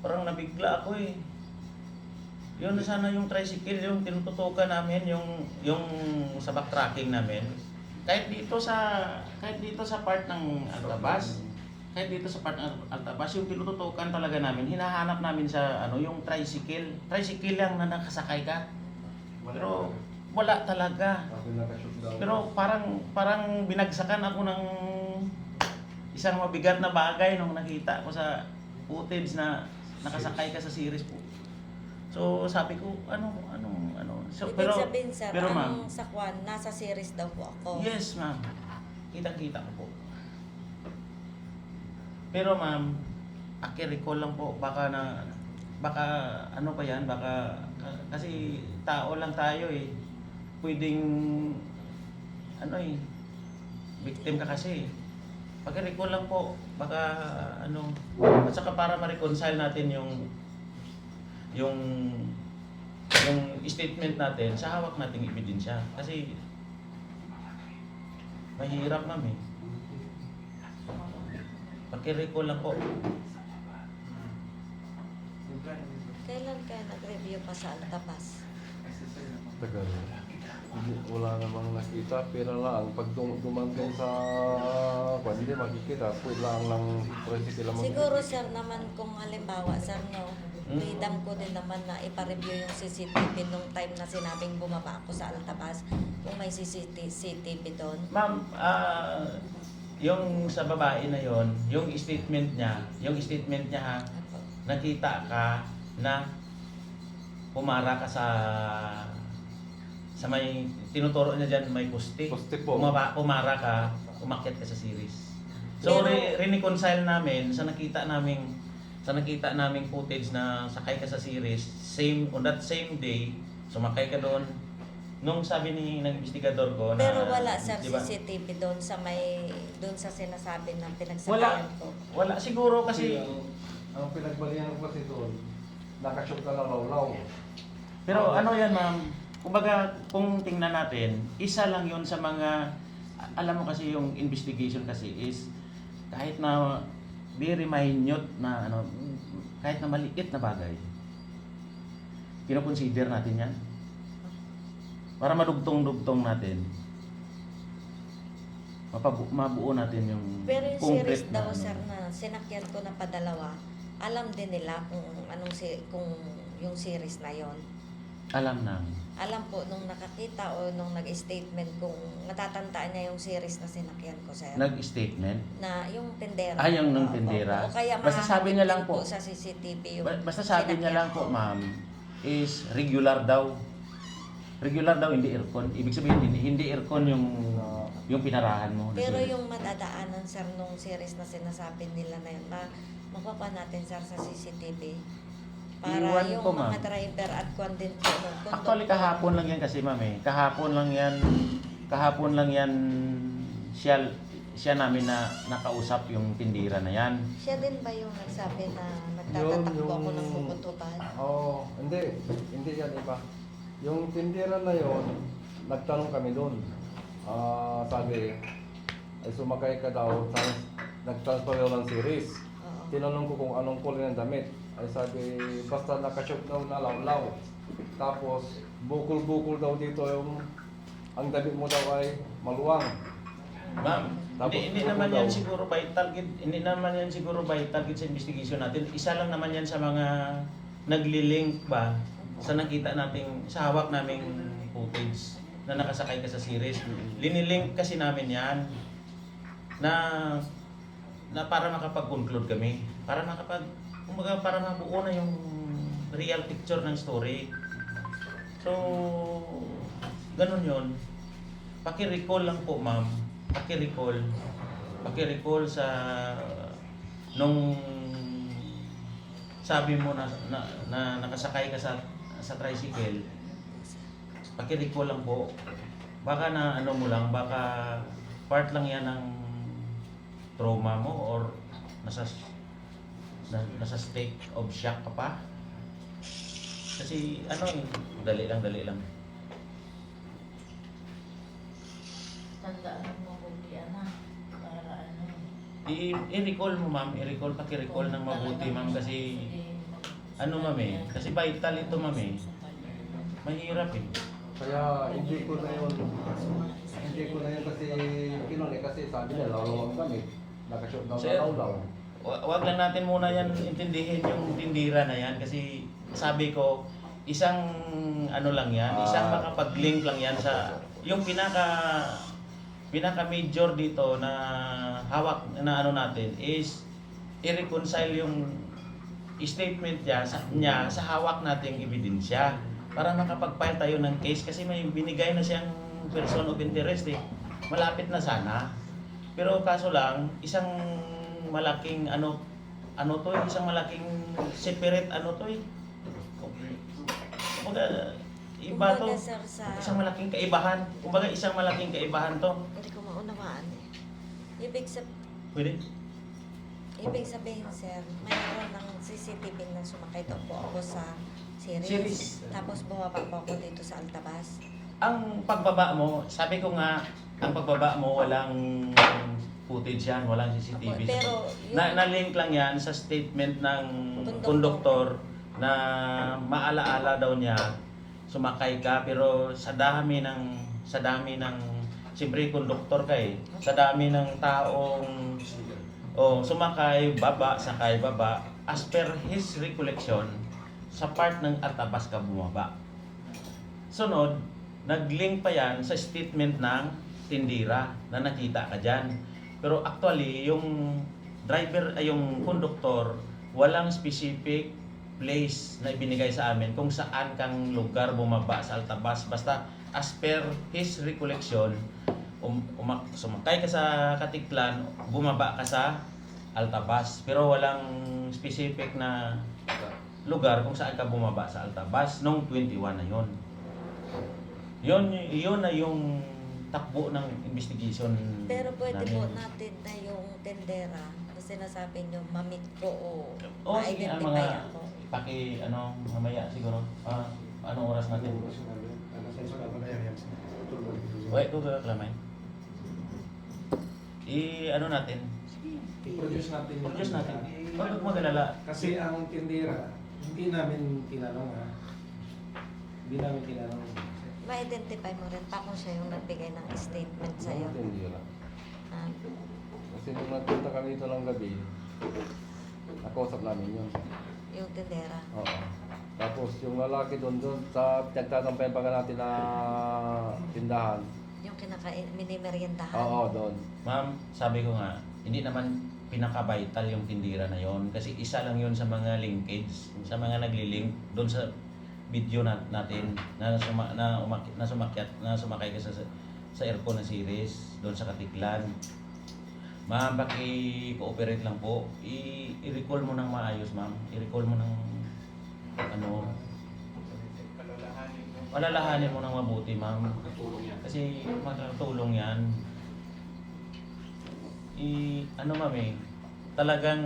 Parang nabigla ako eh. Yun sana yung tricycle, yung tinututukan namin, yung sa backtracking namin. Kahit dito sa part ng Altabas, kahit dito sa part ng Altabas, yung tinututukan talaga namin, hinahanap namin sa ano, yung tricycle. Tricycle lang na nakasakay ka. Pero wala talaga. Pero parang binagsakan ako ng isang mabigat na bagay nung nakita ko sa footage na nakasakay ka sa series po. So sabi ko, ano. So, Ibig sabihin, sir, pero ang ma'am, sakwan, nasa series daw po ako. yes ma'am, kita ko po. Pero ma'am, recall lang po, baka ano pa yan, kasi tao lang tayo eh. Pwedeng, ano eh, victim ka kasi. Recall lang po, baka ano, at saka para ma-reconcile natin yung statement natin sa hawak nating ebidensya. Kasi mahirap ma'am eh. Recall lang po. Kailan kaya nag-review pa sa Altabas? Tagal. Wala namang nakita, pero lang pag dumanggang sa hindi makikita, pwede lang ng tricycle lang. Siguro, sir, naman kung halimbawa, sir, no, freedom ko din naman na ipa-review yung CCTV nung time na sinabing bumaba ako sa Altabas, kung may CCTV doon. Ma'am, yung sa babae na yon, yung statement niya ha, nakita ka na pumara ka sa may tinuturo niya diyan, may poste. Poste po. Pumara ka, umakyat ka sa series. So Pero- reconcile namin sa nakita naming footage na sakay ka sa series, on that same day, sumakay ka doon. Nung sabi ng investigador ko na, Pero wala, sir, di ba? CCTV doon sa sinasabi ng pinagsakayan ko. Wala siguro kasi. Ang pinagbalian ko kasi doon, nakashoot ka na law. Pero ano yan ma'am, kumbaga kung tingnan natin, isa lang yon sa mga, alam mo kasi yung investigation kasi is, kahit na very minute na ano, kahit na maliit na bagay, kino-consider natin yan. Para madugtong-dugtong natin, mabuo natin yung Pero yung concrete series daw, ano. sir, na sinakyan ko na padalawa, alam din nila kung kung yung series na yon. Alam na. Alam po nung nakakita o nung nag-statement kung natatandaan niya yung series na sinakyan ko, sir. Nag-statement. Na yung tendera. Yung ng Opo, tendera. o kaya Basta sabi niya lang din po, sa CCTV yung basta sabi niya sinakyan lang po ko. ma'am, is regular daw. Regular daw, hindi aircon. Ibig sabihin, hindi aircon yung pinarahan mo. Pero yung madadaanan, sir, nung series na sinasabi nila na yun, makuha natin, sir, sa CCTV. Para Iwan yung ko, mga ma'am. driver at content po. Actually, kahapon lang yan kasi ma'am eh. Kahapon lang yan siya namin na nakausap yung tindira na yan. Siya din ba yung nagsabi na nagtatatakbo ako ng Yung- kukutuban? Oo, hindi yan iba. Yung tindera na yon, nagtanong kami doon. Sabi, ay sumakay ka daw, tapos nag-transfer daw ng series. Oo. Tinanong ko kung anong kulay ng damit. Ay sabi, basta nakashoot daw na law-law. Tapos, bukol-bukol daw dito ang damit mo daw ay maluwang. Ma'am, Tapos, hindi naman yan siguro vital gid sa investigation natin. Isa lang naman yan sa mga nagli-link ba sa nakita nating sa hawak naming footage na nakasakay ka sa series. Linilink kasi namin yan na para makapag-conclude kami. Para mabuo na yung real picture ng story. So, ganun yun. Paki-recall lang po, ma'am. Paki-recall sa nung sabi mo na nakasakay ka sa tricycle. Paki-recall lang po. Baka na ano mo lang, baka part lang yan ng trauma mo or nasa state of shock ka pa. Kasi dali lang. Tandaan mo kung na para ano. I-recall mo ma'am, paki-recall ng mabuti ma'am kasi Sige, ano mami, kasi vital ito mami. Mahirap eh. Kaya hindi ko na yun kasi kinuha kasi sabi nila lawang kami. Nakashoot daw Sir, na daw. Wag lang natin muna yan intindihin yung tindira na yan kasi sabi ko isang ano lang yan, isang makapag-link lang yan sa yung pinaka major dito na hawak na ano natin is i-reconcile yung statement niya sa hawak nating ebidensya para makapag-file tayo ng case kasi may binigay na siyang person of interest eh. Malapit na sana. Pero kaso lang, isang malaking isang malaking separate kumbaga iba to. Kumbaga, sir, sa... Isang malaking kaibahan. Kumbaga isang malaking kaibahan to. Hindi ko maunawaan eh. Pwede? Ibig sabihin, sir, mayroon ng CCTV na sumakay daw po ako sa series. Series. Tapos bumaba po ako dito sa Altabas. Ang pagbaba mo, sabi ko nga, ang pagbaba mo walang footage yan, walang CCTV. Opo, pero yung- na-link lang yan sa statement ng Konduktor. konduktor na maalaala daw niya sumakay ka pero sa dami ng siyempre konduktor ka eh, sa dami ng taong sumakay, baba, sakay, baba, as per his recollection, sa part ng Altabas ka bumaba. Sunod, nag-link pa yan sa statement ng tindira na nakita ka dyan. Pero actually, yung driver ay yung conductor, walang specific place na ibinigay sa amin kung saan kang lugar bumaba sa Altabas. Basta as per his recollection, sumakay ka sa Katiklan, bumaba ka sa Altabas. Pero walang specific na lugar kung saan ka bumaba sa Altabas nung 21 na yon. Yun na yung takbo ng investigation. Pero pwede namin. po natin na yung tendera na sinasabi nyo, mamit ko o Sige, ma-identify ako. Mamaya siguro. Anong oras natin? Wait, ito ka, Lamay. Natin. I-produce natin yun. Produce natin. Huwag mag-alala. Kasi ang tindera, hindi namin tinanong ha. Hindi namin tinanong. Ma-identify mo rin pa kung siya yung nagbigay ng statement sa'yo. Hindi lang. Ah, Kasi nung nagpunta kami dito ng gabi, nakausap namin yun. yung tendera. Oo. Tapos yung lalaki doon sa pinagtatampayan pa nga natin na tindahan. Yung minimeriendahan. Oo, doon. Ma'am, sabi ko nga, hindi naman pinaka-vital yung tindira na yon kasi isa lang yon sa mga linkage, sa mga nagli-link doon sa video natin na sumakay ka sa aircon na series doon sa Katiklan. Ma'am, paki-cooperate lang po. I-recall mo ng maayos, ma'am. I-recall mo ng alalahanin mo ng mabuti, ma'am. Kasi makakatulong yan. Ma'am talagang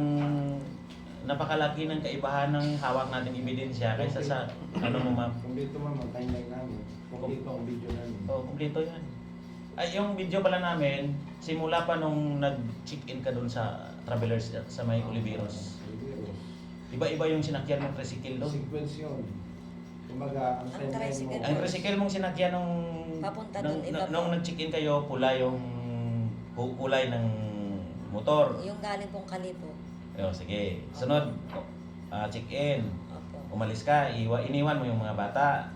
napakalaki ng kaibahan ng hawak nating ebidensya kaysa sa mo, ma'am. Kumpleto ma'am, ang timeline namin. Kumpleto ang video namin. Kumpleto yan. Ay, yung video pala namin, simula pa nung nag-check-in ka dun sa Travelers sa may Oliveros. Iba-iba yung sinakyan ng tricycle doon. Sequence yun. Kumbaga, ang Ang timeline mo. tricycle. Ang tricycle mong sinakyan Papunta dun, iba po. nung nag-check-in kayo, pula yung kulay ng motor. Yung galing pong Kalibo. Sige. Sunod, check-in. Opo. Umalis ka, iniwan mo yung mga bata.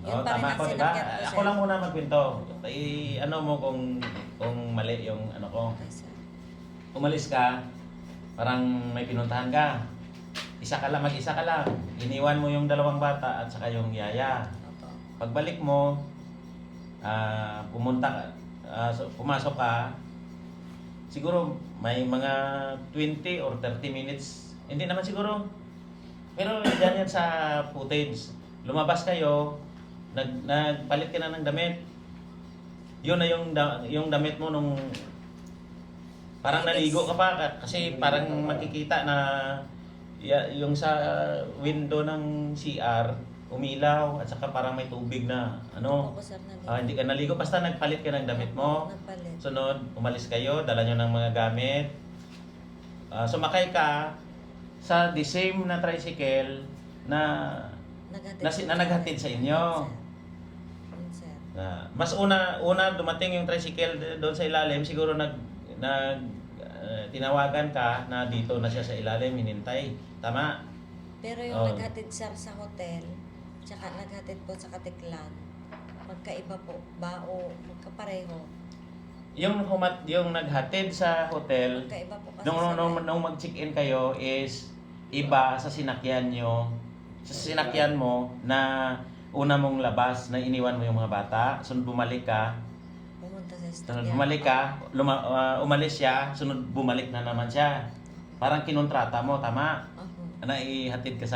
Yun pa rin Tama ang ko, di ba? sinakyan ko, Ako sir. lang muna magkwento. Mo kung mali yung ko. Okay, sir. Umalis ka, parang may pinuntahan ka. Mag-isa ka lang. Iniwan mo yung dalawang bata at saka yung yaya. Opo. Pagbalik mo, pumasok ka, siguro may mga 20 or 30 minutes. Hindi naman siguro. Pero yan sa footage. Lumabas kayo, nagpalit ka na ng damit. Yun na yung damit mo nung parang naligo ka pa kasi parang makikita na yung sa window ng CR umilaw at saka parang may tubig na Opo, sir, naligo. hindi ka naligo basta nagpalit ka ng damit mo. Nagpalit. Sunod, umalis kayo, dala nyo ng mga gamit. Sumakay ka sa the same na tricycle na naghatid sa inyo. Yun, sir. Mas una dumating yung tricycle doon sa ilalim, siguro tinawagan ka na dito na siya sa ilalim, hinintay. Tama? Pero yung Oh. naghatid sir sa hotel, tsaka naghatid po sa Katiklan, magkaiba po ba o magkapareho? Yung naghatid sa hotel, Magkaiba po kasi nung mag-check-in kayo is iba sa sinakyan nyo. Sa sinakyan mo na una mong labas na iniwan mo yung mga bata, sunod bumalik ka, pumunta sa sunod Estadia. bumalik ka, umalis siya, sunod bumalik na naman siya. Parang kinontrata mo, tama? Opo. Na ihatid ka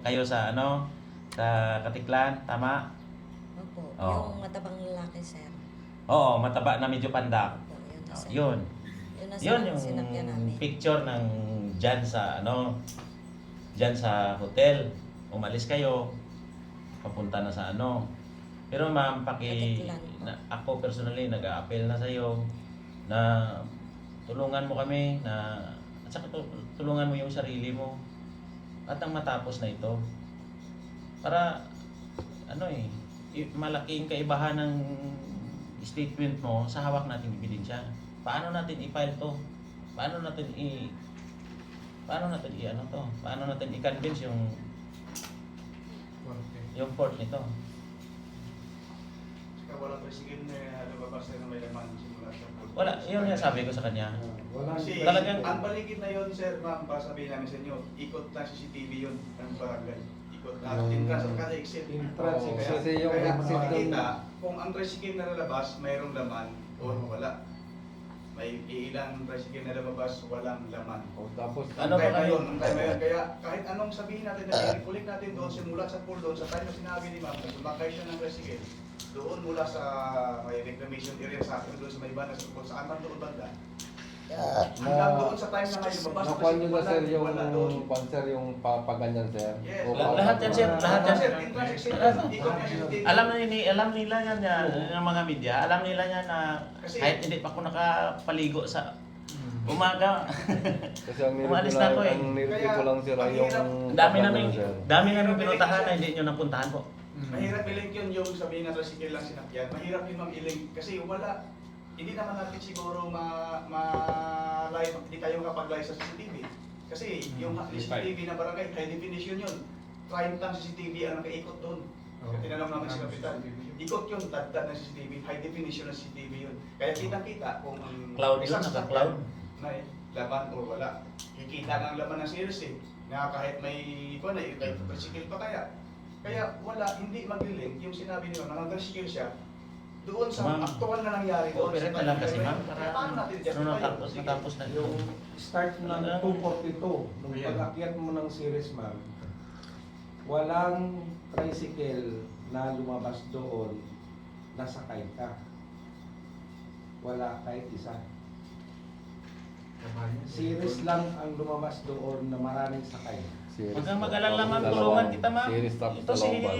kayo sa sa Katiklan, tama? Opo. Oo. Yung matabang lalaki sir. Oo, mataba na medyo pandak. Opo, yun na sir. Yun. Yun na Yun sir, yung sinakyan namin. picture ng dyan sa hotel. Umalis kayo, papunta na sa Pero ma'am, Katiklan. ako personally nag-a-appel na sa iyo na tulungan mo kami at saka tulungan mo yung sarili mo at ang matapos na ito. Para malaking kaibahan ng statement mo sa hawak nating ebidensya. Paano natin i-file to? Paano natin i-convince yung court nito? Walang tricycle na lumabas na may laman simula sa pool. Wala, yun yung sabi ko sa kanya. Walang Kasi Talagang- ang paligid na yun, sir, ma'am, para sabihin namin sa inyo, ikot na CCTV yun ng barangay. Ikot na, entrance at kada exit. Entrance, Oo, exit. kasi yung Kaya exit makikita kung ang tricycle na lalabas, mayroong laman o wala. May ilang tricycle na lumabas, walang laman. Tapos, Ano Ang ba time na kayo? yun, ang time na yun. Kaya kahit anong sabihin natin na i-recolic natin doon, simula sa pool doon, sa time na sinabi ni ma'am, na sumakay siya ng tricycle, doon mula sa may reclamation area sa akin, doon sa may banda, sa kung saan man doon banda. Hanggang doon sa time na ngayon, mabas na nakuha nyo na sir wala doon. yung papaganyan sir? Yes. O Lahat yan, sir. Lahat yan. Sir, entrance exit, ikot na yung Alam nila yan ng mga media, alam nila yan na Kasi- kahit hindi pa ako nakapaligo sa umaga. Kasi ang Umalis na ako eh. nireview ko lang sir ay yung dami papaganyan, namin sir. pinuntahan na hindi nyo napuntahan po. Mahirap i-link yun yung sabihin na tricycle lang sinakyan. Mahirap din ma'am i-link kasi wala. Hindi naman natin siguro ma-live, hindi tayo kapag-live sa CCTV. Kasi yung CCTV na barangay, high definition yun. Prime time CCTV ang nakaikot doon. Kaya tinanong namin si Kapitan. Ikot yun, dagdag ng CCTV, high definition ng CCTV yun. Kaya kitang-kita kung ang Cloud yun, isang naka-cloud. sasakyan na laman o wala. Kikita nga ang laman ng series eh. Nga kahit may tricycle pa kaya. Kaya wala, hindi mag-link yung sinabi niyo na nag-tricycle siya doon sa Ma'am, actual na nangyari doon. cooperate na lang kasi ma'am para Paano natin natapos na ito. Yung start ng 242, nung pag-akyat mo ng series ma'am, walang tricycle na lumabas doon, nasakay ka. Wala kahit isa. Series lang ang lumabas doon na maraming sakay. Series Huwag kang po. mag-alala ma'am, Dalawang tulungan kita ma'am. series tapos Ito si dalawang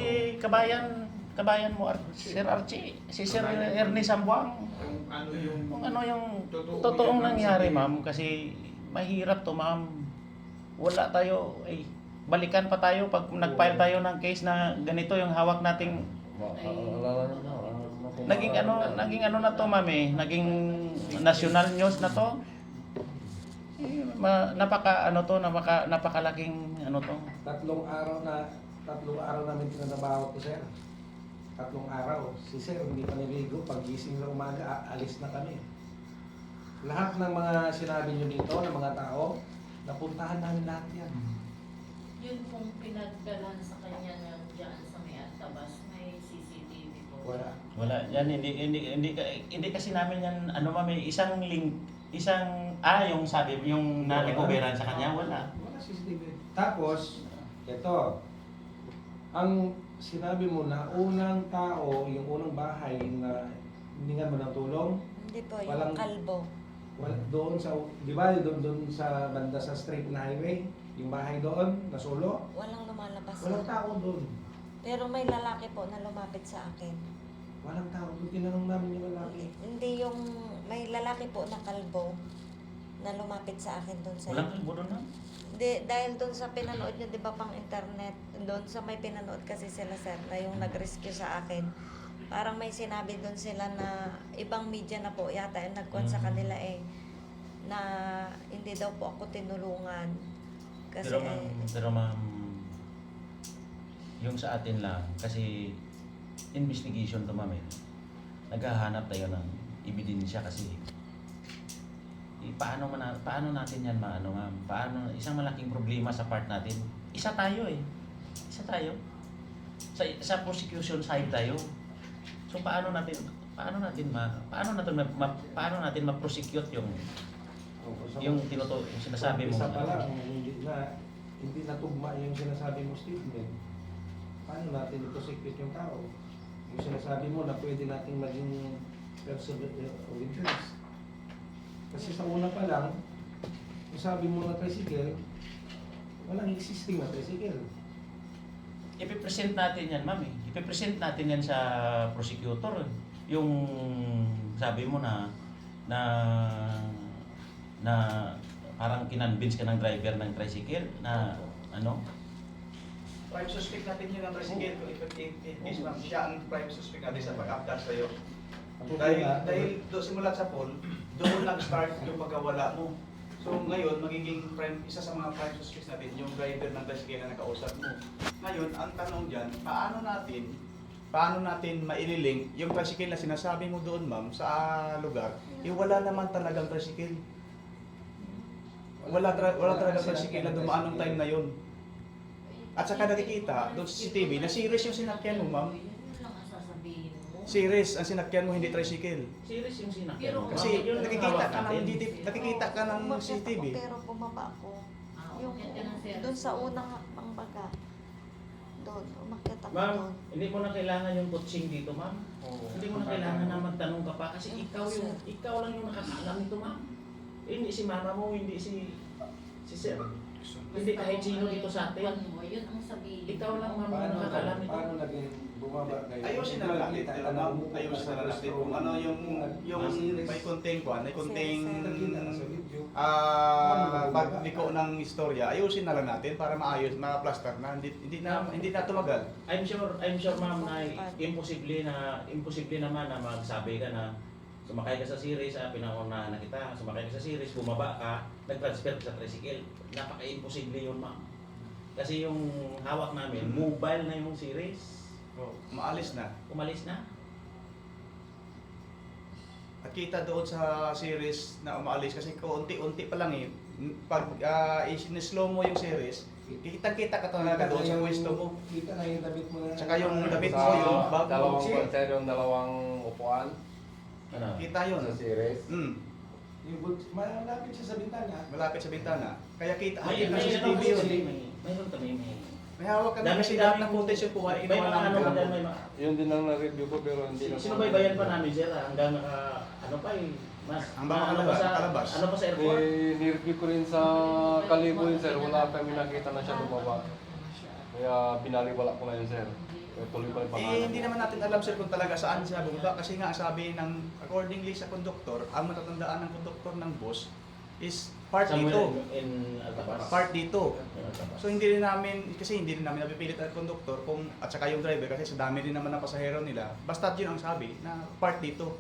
kabayan mo, Sir Archie, si Sir Ernie Sambuang. Kung Kung ano yung totoong nangyari ma'am, kasi mahirap to ma'am. Wala tayo, balikan pa tayo pag nag-file tayo ng case na ganito yung hawak nating naging ano na to ma'am naging national news na to. Napakalaking ano to. Tatlong araw namin tinanabaho to sir. Tatlong araw. Si sir hindi pa niligo. Pag-gising na umaga, alis na kami. Lahat ng mga sinabi nyo dito, ng mga tao, napuntahan namin lahat yan. Yun pong pinagdalan sa kanya ng dyan sa may Altabas, may CCTV po. Wala. Yan hindi kasi namin yan yung sabi yung na-recoveran sa kanya wala. Wala CCTV. Tapos, ito, ang sinabi mo na unang tao, yung unang bahay na hiningan mo ng tulong, Hindi po, yung Walang- kalbo. doon sa, di ba, doon sa banda sa straight na highway, yung bahay doon, na solo, Walang lumalabas. walang sir. tao doon. Pero may lalaki po na lumapit sa akin. Walang tao doon. Tinanong namin yung lalaki. Hindi yung, may lalaki po na kalbo na lumapit sa akin doon sa Walang kalbo doon ma'am. Dahil doon sa pinanood nyo, di ba, pang internet, doon sa may pinanood kasi sila, sir, na yung nag-rescue sa akin, parang may sinabi doon sila na ibang media na po yata yung nagkuhan sa kanila na hindi daw po ako tinulungan. Kasi Pero ma'am, yung sa atin lang, kasi investigation to ma'am eh. Naghahanap tayo ng ebidensya kasi paano natin yan maano ma'am? Paano, isang malaking problema sa part natin. Isa tayo eh. Isa tayo. Sa prosecution side tayo. So paano natin ma-prosecute yung sinasabi mo. Isa pa lang, hindi natugma yung sinasabi mo, statement. Paano natin i-prosecute yung tao? Yung sinasabi mo na pwede nating maging person of interest. Kasi sa una pa lang, yung sabi mo na tricycle, walang existing na tricycle. Ipipresent natin yan, ma'am eh. Ipipresent natin yan sa prosecutor. Yung sabi mo na parang kinonvince ka ng driver ng tricycle na ano? Prime suspect natin yun ang tricycle. If ma'am, siya ang prime suspect natin sa pag-update sa'yo. Dahil simulat sa poll, doon nag-start yung pagkawala mo. So ngayon, magiging isa sa mga prime suspects natin, yung driver ng tricycle na nakausap mo. Ngayon, ang tanong dyan, paano natin maililink yung tricycle na sinasabi mo doon, ma'am, sa lugar, wala naman talagang tricycle. Wala talagang tricycle na dumaan ng time na yun. At saka nakikita doon sa CCTV na serious yung sinakyan mo, ma'am. Yun lang ang sasabihin mo. Serious ang sinakyan mo, hindi tricycle. Serious yung sinakyan Pero mo. Kasi Yun ang nakikita hawak ka ng natin. nakikita ka ng Umakyat CCTV. ako, pero bumaba ako. Yung Umakyat ka ng service doon sa road. unang pangbaga. Doon, umakyat ako Ma'am, doon. hindi mo na kailangan yung coaching dito, ma'am. Hindi mo na kailangan na magtanong ka pa kasi ikaw lang yung nakakaalam nito, ma'am. Hindi si mama mo, hindi si sir. Hindi kahit sino dito sa atin. Yun ang sabihin. Ikaw lang, ma'am, yung nakakaalam nito. Paano naging bumaba kayo? Ayusin na lang natin, ayusin na lang natin kung ano yung may konting pagliko ng istorya. Ayusin na lang natin para maayos, ma-plaster na, hindi na tumagal. I'm sure ma'am na imposible naman na magsabi ka na sumakay ka sa series, pinangunahan na kita, sumakay ka sa series, bumaba ka, nag-transfer ka sa tricycle. Napaka-imposible yun, ma'am. Kasi yung hawak namin, mobile na yung series. Maalis na. Umalis na. At kita doon sa series na umaalis kasi unti-unti pa lang eh. Pag in-slow mo yung series, kitang-kita ka talaga doon sa pwesto mo. Kita na yung damit mo na. Tsaka yung damit mo, Sa yung bag mo. dalawang konser, yung dalawang upuan Ano? Kita yun. sa series. Malapit siya sa bintana. Malapit sa bintana. Kaya kita, May hakit na sa ano CCTV yun. Mayroon kami. May hawak ka na kasi lahat ng footage yung kuha, May inawa mga namin ano pa ka. dyan, may mga... Yun din ang na-review ko pero hindi na. Sinubaybayan pa namin sir hanggang ano pa mas Hanggang ano pa sa kalabas. ano pa sa airport. Nireview ko rin sa Kalibo yun sir, wala kami nakita na siya lumaba. Kaya binaliwala ko na yun sir. Kaya tuloy pa yung pangalan. Hindi naman natin alam sir kung talaga saan siya bumaba kasi nga sabi ng accordingly sa konduktor, ang matatandaan ng konduktor ng bus is part Somewhere dito. in Altabas. Part dito. In Altabas. So hindi rin namin napipilit ang konduktor kung at saka yung driver kasi sa dami din naman ng pasahero nila. Basta yun ang sabi na part dito.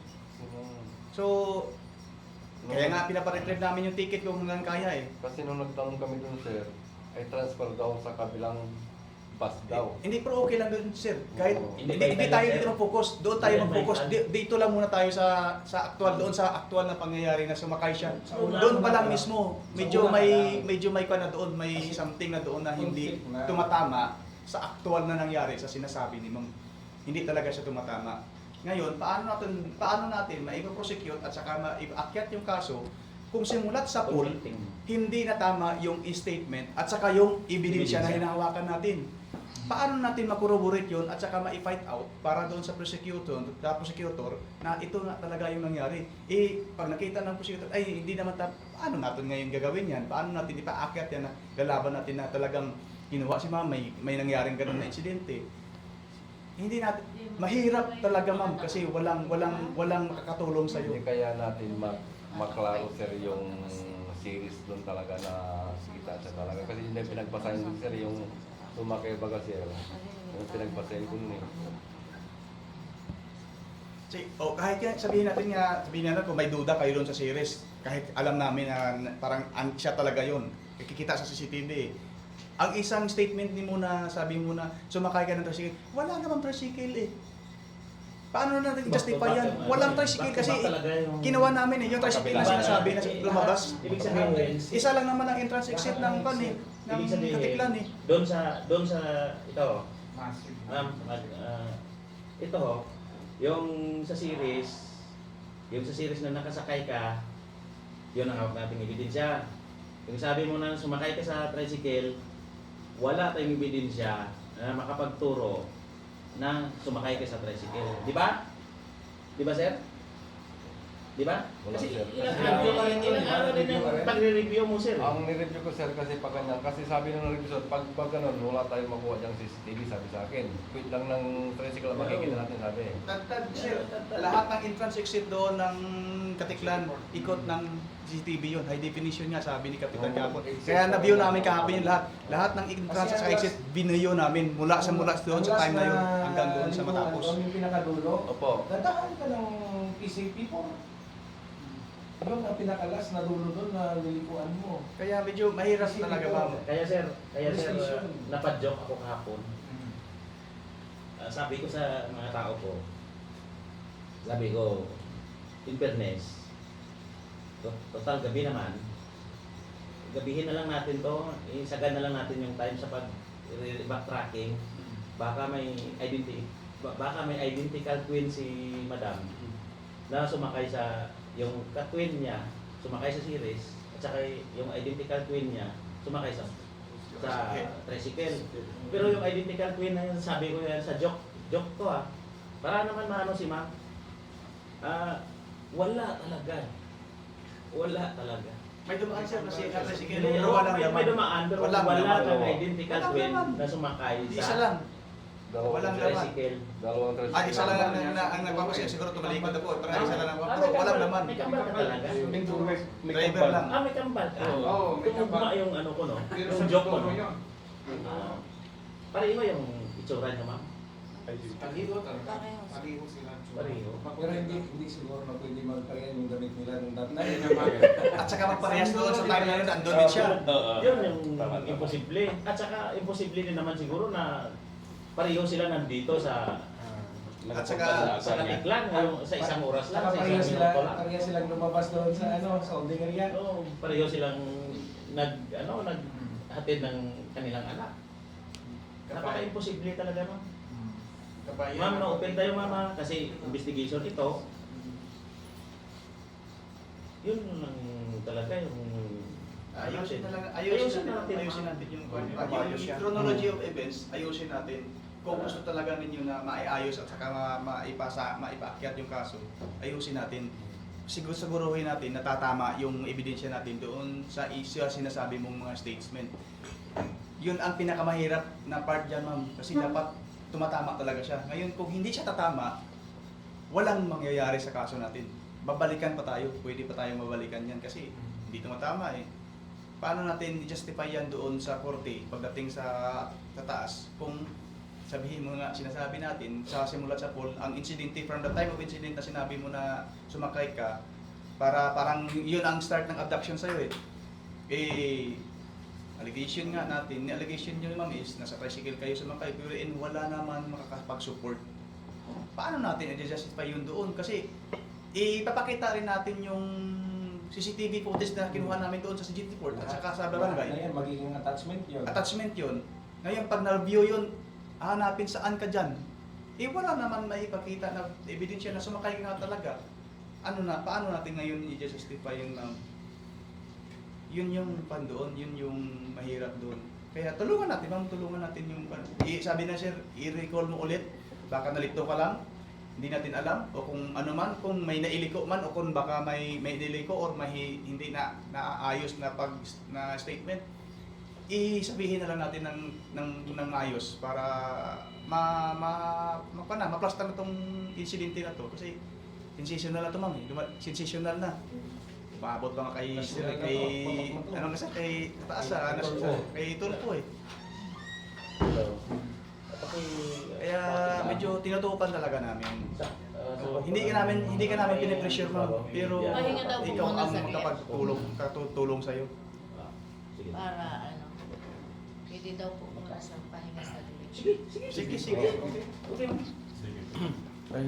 So kaya nga pinaparetrieve namin yung ticket kung hanggang kaya eh. Kasi nung nagtanong kami dun sir, ay transfer daw sa kabilang bus daw. Hindi pero okay lang doon sir. Kahit Oo. hindi Hindi tayo sir. dito mag-focus. Doon tayo Hindi mag-focus. baliktad. Dito lang muna tayo sa aktual doon sa aktual na pangyayari na sumakay siya. Sa una- Doon pa lang mismo medyo sa una may pa na doon, may something na doon na hindi Conflict na. tumatama sa aktual na nangyari sa sinasabi ni Ma'am. Hindi talaga siya tumatama. Ngayon, paano natin maipo-prosecute at saka maiakyat yung kaso kung simulat sa pool hindi na tama yung statement at saka yung ebidensya na hinahawakan natin. Paano natin makorroborate yun at saka ma-fight out para doon sa prosecutor na ito na talaga yung nangyari. Pag nakita ng prosecutor, ay hindi naman paano natin ngayon gagawin yan? Paano natin ipaakyat yan na lalaban natin na talagang kinuha si ma'am, may nangyaring ganun na insidente. Hindi natin, mahirap talaga ma'am kasi walang makakatulong sa iyo. Hindi kaya natin maklaro sir yung series doon talaga na kita siya talaga. Kasi yun yung pinagpasahin ko sir, yung sumakay baga sir. Yung pinagpasahin ko nun eh. Kahit yan, sabihin natin kung may duda kayo doon sa series, kahit alam namin na parang siya talaga yun, kikita sa CCTV. Ang isang statement ni mo na sabi mo na sumakay ka ng tricycle, wala naman tricycle eh. Paano natin i-justify yan? Walang tricycle kasi ginawa namin eh, yung tricycle na sinasabi na lumabas. Ibig sabihin, Isa lang naman ang entrance exit ng kan eh, ng ibig sabihin, Katiklan eh. doon sa ito, ma'am, ito ho, yung sa series na nakasakay ka, yun ang hawak nating ebidensya. Yung sabi mo na sumakay ka sa tricycle, wala tayong ebidensya na makapagturo na sumakay ka sa tricycle. Di ba? Di ba, sir? Di ba? Wala, Kasi sir. ilang araw din ang pagre-review mo, sir. Ang nireview ko sir kasi pag ganyan, kasi sabi ng reviewers, pag ganun, wala tayong makuha diyang CCTV, sabi sa akin. Quit lang ng tricycle, makikita natin sabi. Sir, lahat ng entrance exit doon ng Katiklan, ikot ng CCTV yun. High definition nga, sabi ni Kapitan kahapon. Kaya na-view namin kahapon yung lahat. Lahat ng entrance at exit, binayo namin mula doon sa time na yun hanggang doon sa matapos. Doon yung pinakadulo. Opo. Dadaan ka ng PCP po. Yun ang pinakalas na dulo doon na lilikuan mo. Kaya medyo mahirap talaga, ma'am. Kaya sir, Prescription. napadjoke ako kahapon. Sabi ko sa mga tao ko, sabi ko, in fairness, total gabi naman, gabihin na lang natin to, isagan na lang natin yung time sa backtracking. Baka may identical twin si Madam na sumakay sa yung ka-twin niya, sumakay sa series, at saka yung identical twin niya, sumakay sa tricycle. Pero yung identical twin na yun, sabi ko yan sa joke to para naman maano si ma'am. Wala talaga. May dumaan siya kasi sa tricycle, Hindi, pero walang may laman. dumaan, pero Walang wala laman, kang oo. identical Walang twin laman. na sumakay Isa sa lang. Dalawang Walang tricycle. laman. Dalawang tricycle. Isa lang ang nagpapasya, siguro tumalikod ako, pero isa lang ang may walang kambal- laman. May kambal ka talaga. Driver lang. May kambal ka. Oo, may Tumugma kambal. yung ano ko, no? Pero Yung sa joke ko, totoo no? yun. Pareho yung itsura niya, ma'am. Paliho talaga. Pareho. Paliho sila. Pareho. Pero hindi siguro na pwede magparehan yung damit nila nung dati. Ayun naman. At saka magparehas doon sa time na yun, andun din siya. Yun yung imposible. At saka imposible din naman siguro na pareho sila nandito sa At saka, Katiklan, sa isang oras lang, Saka sa pareha isang sila, minuto lang. pareha silang lumabas doon sa sa holding area. Oo, pareho silang naghatid ng kanilang anak. Napaka-imposible talaga, ma'am. Ma'am, na-open tayo, mama, kasi investigation ito. Yun lang talaga yung ayusin Ayusin natin yung chronology of events, ayusin natin. Kung gusto talaga ninyo na maiayos at saka maipaakyat yung kaso, ayusin natin. Siguruhin natin na tatama yung ebidensya natin doon sa sinasabi mong mga statement. Yun ang pinakamahirap na part dyan, ma'am. Kasi dapat tumatama talaga siya. Ngayon, kung hindi siya tatama, walang mangyayari sa kaso natin. Babalikan pa tayo. Pwede pa tayong mabalikan yan kasi hindi tumatama eh. Paano natin i-justify yan doon sa korte pagdating sa taas kung sabihin mo nga, sinasabi natin sa simulat sa poll, ang incidente from the time of incident na sinabi mo na sumakay ka, parang yun ang start ng abduction sa'yo eh. Allegation nga natin, ni allegation nyo ma'am is nasa tricycle kayo sumakay, pero wala naman makakapag-support. Paano natin i-justify yun doon? Kasi ipapakita rin natin yung CCTV footage na kinuha namin doon sa CGT Port at saka sa barangay. Yan, magiging attachment yun. Attachment yun. Ngayon, pag na-review yun, hanapin saan ka dyan. Wala naman maipakita na ebidensya na sumakay nga talaga. Paano natin ngayon i-justify yung yun yung doon, yun yung mahirap doon. Kaya tulungan natin yung sabi na sir, i-recall mo ulit, baka nalito ka lang, hindi natin alam, o kung ano man, kung may nailiko man, o kung baka may niliko or hindi na naayos na statement, isabihin na lang natin ng ayos para maplastar na tong insidente na to kasi sensational na to ma'am, sensational na. Paabot pa nga kay ano nga sa kay taas ano kay Tulpo eh. Kaya medyo tinutukan talaga namin. Hindi ka namin pinipressure ma'am, pero Pahinga daw po ikaw muna ang sa makapagtulong sa'yo. Para pwede daw po muna sa pahinga sa dilig. Sige. Okay ma'am.